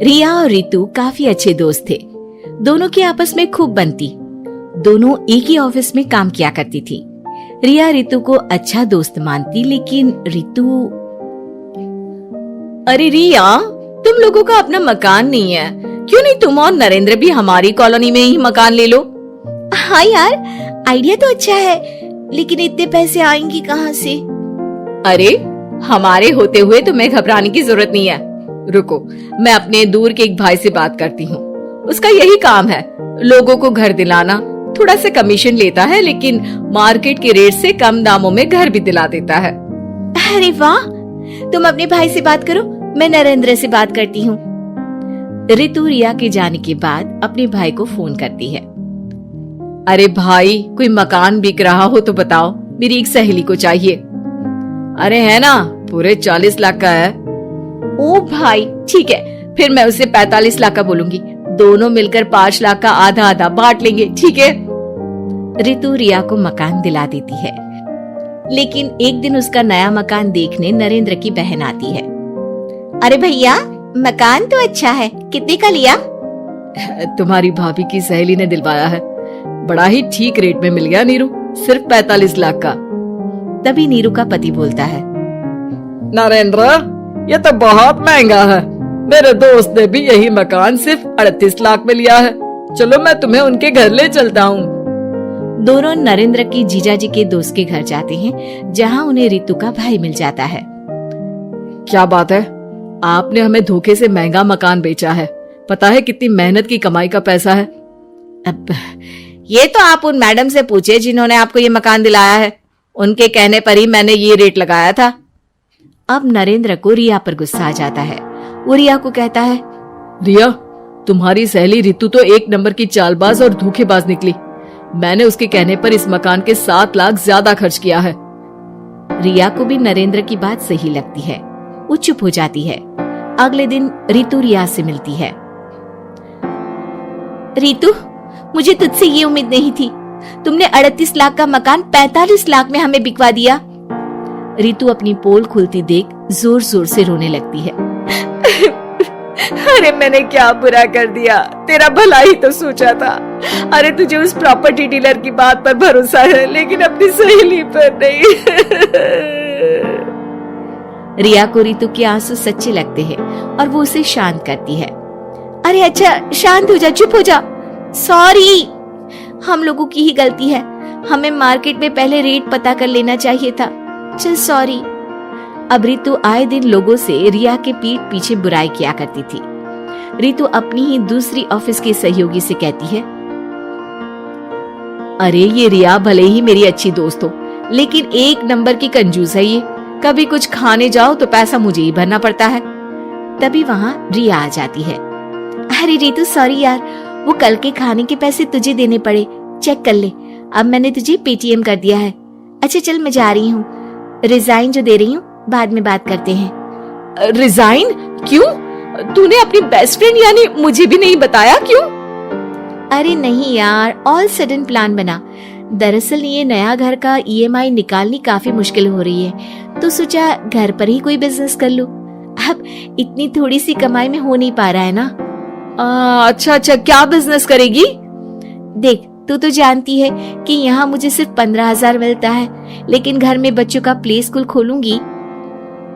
रिया और रितु काफी अच्छे दोस्त थे। दोनों की आपस में खूब बनती। दोनों एक ही ऑफिस में काम किया करती थी। रिया रितु को अच्छा दोस्त मानती, लेकिन रितु, अरे रिया, तुम लोगों का अपना मकान नहीं है, क्यों नहीं तुम और नरेंद्र भी हमारी कॉलोनी में ही मकान ले लो? हाँ यार, आइडिया तो अच्छा है, लेकिन इतने पैसे आएंगे कहाँ से? अरे हमारे होते हुए तुम्हें घबराने की जरूरत नहीं है। रुको, मैं अपने दूर के एक भाई से बात करती हूँ। उसका यही काम है, लोगों को घर दिलाना। थोड़ा सा कमीशन लेता है, लेकिन मार्केट के रेट से कम दामों में घर भी दिला देता है। अरे वाह, तुम अपने भाई से बात करो, मैं नरेंद्र से बात करती हूँ। रितु रिया के जाने के बाद अपने भाई को फोन करती है। अरे भाई, कोई मकान बिक रहा हो तो बताओ, मेरी एक सहेली को चाहिए। अरे है ना, पूरे 40 लाख का है। ओ भाई, ठीक है, फिर मैं उसे 45 लाख का बोलूंगी। दोनों मिलकर 5 लाख का आधा आधा बांट लेंगे, ठीक है? रितु रिया को मकान दिला देती है, लेकिन एक दिन उसका नया मकान देखने नरेंद्र की बहन आती है। अरे भैया, मकान तो अच्छा है, कितने का लिया? तुम्हारी भाभी की सहेली ने दिलवाया है, बड़ा ही ठीक रेट में मिल गया नीरू, सिर्फ 45 लाख का। तभी नीरू का पति बोलता है, नरेंद्र, ये तो बहुत महंगा है। मेरे दोस्त ने भी यही मकान सिर्फ 38 लाख में लिया है। चलो मैं तुम्हें उनके घर ले चलता हूँ। दोनों नरेंद्र की जीजाजी के दोस्त के घर जाते हैं, जहाँ उन्हें रितु का भाई मिल जाता है। क्या बात है, आपने हमें धोखे से महंगा मकान बेचा है। पता है कितनी मेहनत की कमाई का पैसा है। अब ये तो आप उन मैडम से पूछे जिन्होंने आपको ये मकान दिलाया है, उनके कहने पर ही मैंने ये रेट लगाया था। अब नरेंद्र को रिया पर गुस्सा आ जाता है। वो रिया को कहता है, रिया, तुम्हारी सहेली रितु तो एक नंबर की चालबाज और धोखेबाज निकली। मैंने उसके कहने पर इस मकान के 7 लाख ज्यादा खर्च किया है। रिया को भी नरेंद्र की बात सही लगती है। वो चुप हो जाती है। अगले दिन रितु रिया से मिलती है। रितु, मुझे तुझसे ये उम्मीद नहीं थी। तुमने 38 लाख का मकान 45 लाख में हमें बिकवा दिया। रितु अपनी पोल खुलती देख जोर जोर से रोने लगती है। अरे मैंने क्या बुरा कर दिया, तेरा भला ही तो सोचा था। अरे तुझे उस प्रॉपर्टी डीलर की बात पर भरोसा है, लेकिन अपनी सहेली पर नहीं। रिया को रितु के आंसू सच्चे लगते हैं और वो उसे शांत करती है। अरे अच्छा, शांत हो जा, चुप हो जा। सॉरी, हम लोगों की ही गलती है। हमें मार्केट में पहले रेट पता कर लेना चाहिए था। चल सॉरी। अब रितु आए दिन लोगों से रिया के पीठ पीछे बुराई किया करती थी। रितु अपनी ही दूसरी ऑफिस के सहयोगी से कहती है, अरे ये रिया भले ही मेरी अच्छी दोस्त हो, लेकिन एक नंबर की कंजूस है ये। कभी कुछ खाने जाओ तो पैसा मुझे ही भरना पड़ता है। तभी वहाँ रिया आ जाती है। अरे रितु, सॉरी यार, वो कल के खाने के पैसे तुझे देने पड़े, चेक कर ले। अब मैंने तुझे पेटीएम कर दिया है। अच्छा चल, मैं जा रही हूँ, रिजाइन जो दे रही हूँ, बाद में बात करते हैं। रिजाइन? क्यों? तूने अपनी बेस्ट फ्रेंड यानी मुझे भी नहीं बताया, क्यों? अरे नहीं यार, ऑल सडन प्लान बना। दरअसल ये नया घर का ईएमआई निकालनी काफी मुश्किल हो रही है, तो सोचा घर पर ही कोई बिजनेस कर लूं। अब इतनी थोड़ी सी कमाई में हो नहीं पा रहा है ना। अच्छा, क्या बिजनेस करेगी? देख, तू तो जानती है कि यहाँ मुझे सिर्फ 15,000 मिलता है, लेकिन घर में बच्चों का प्ले स्कूल खोलूंगी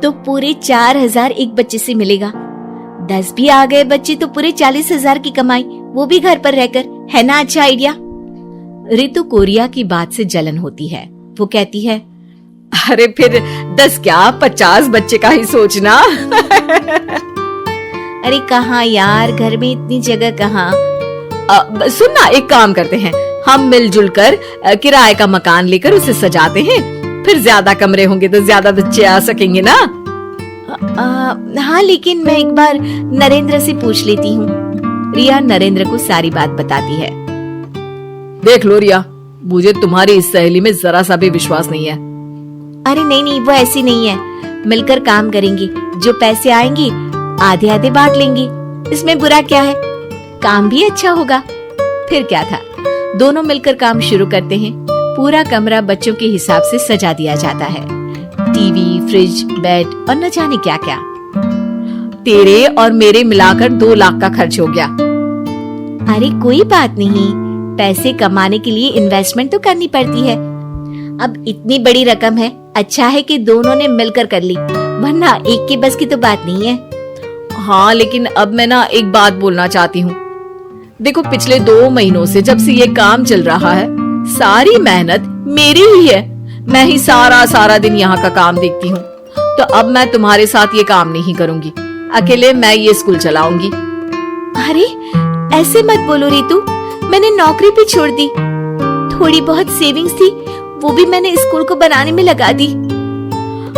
तो पूरे 4,000 एक बच्चे से मिलेगा। 10 भी आ गए बच्चे तो पूरे 40,000 की कमाई, वो भी घर पर रहकर। है ना अच्छा आइडिया? रितु को रिया की बात से जलन होती है। वो कहती है, अरे फिर 10 क्या 50 बच्चे का ही सोचना। अरे कहाँ यार, घर में इतनी जगह कहाँ। सुन ना, एक काम करते हैं, हम मिलजुल कर किराए का मकान लेकर उसे सजाते हैं। फिर ज्यादा कमरे होंगे तो ज्यादा बच्चे आ सकेंगे ना। हाँ, लेकिन मैं एक बार नरेंद्र से पूछ लेती हूँ। रिया नरेंद्र को सारी बात बताती है। देख लो रिया, मुझे तुम्हारी इस सहेली में जरा सा भी विश्वास नहीं है। अरे नहीं, वो ऐसी नहीं है। मिलकर काम करेंगे, जो पैसे आएंगे आधे आधे बांट लेंगे। इसमें बुरा क्या है, काम भी अच्छा होगा। फिर क्या था, दोनों मिलकर काम शुरू करते हैं। पूरा कमरा बच्चों के हिसाब से सजा दिया जाता है। टीवी, फ्रिज, बेड और न जाने क्या क्या। तेरे और मेरे मिलाकर 2 लाख का खर्च हो गया। अरे कोई बात नहीं, पैसे कमाने के लिए इन्वेस्टमेंट तो करनी पड़ती है। अब इतनी बड़ी रकम है, अच्छा है कि दोनों ने मिलकर कर ली, वरना एक के बस की तो बात नहीं है। हाँ, लेकिन अब मैं ना एक बात बोलना चाहती हूँ। देखो, पिछले 2 महीनों से जब से ये काम चल रहा है, सारी मेहनत मेरी ही है। मैं ही सारा दिन यहाँ का काम देखती हूँ। तो अब मैं तुम्हारे साथ ये काम नहीं करूंगी, अकेले मैं ये स्कूल चलाऊंगी। अरे ऐसे मत बोलो रितु, मैंने नौकरी भी छोड़ दी। थोड़ी बहुत सेविंग्स थी, वो भी मैंने स्कूल को बनाने में लगा दी।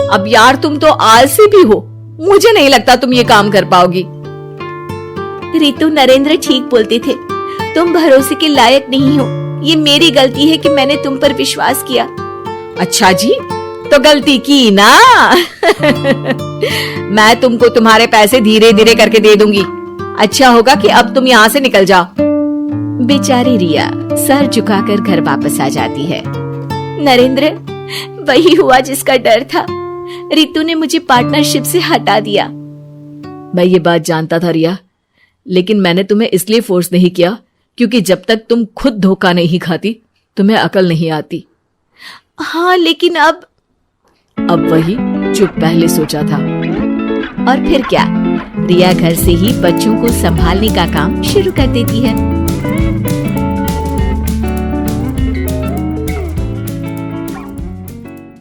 अब यार, तुम तो आलसी भी हो, मुझे नहीं लगता तुम ये काम कर पाओगी। रितु, नरेंद्र ठीक बोलते थे, तुम भरोसे के लायक नहीं हो। ये मेरी गलती है कि मैंने तुम पर विश्वास किया। अच्छा जी, तो गलती की ना। मैं तुमको तुम्हारे पैसे धीरे धीरे करके दे दूंगी। अच्छा होगा कि अब तुम यहाँ से निकल जाओ। बेचारी रिया सर झुकाकर घर वापस आ जाती है। नरेंद्र, वही हुआ जिसका डर था। रितु ने मुझे पार्टनरशिप से हटा दिया। मैं ये बात जानता था रिया, लेकिन मैंने तुम्हें इसलिए फोर्स नहीं किया क्योंकि जब तक तुम खुद धोखा नहीं खाती, तुम्हें अकल नहीं आती। हाँ, लेकिन अब वही जो पहले सोचा था। और फिर क्या, रिया घर से ही बच्चों को संभालने का काम शुरू कर देती है।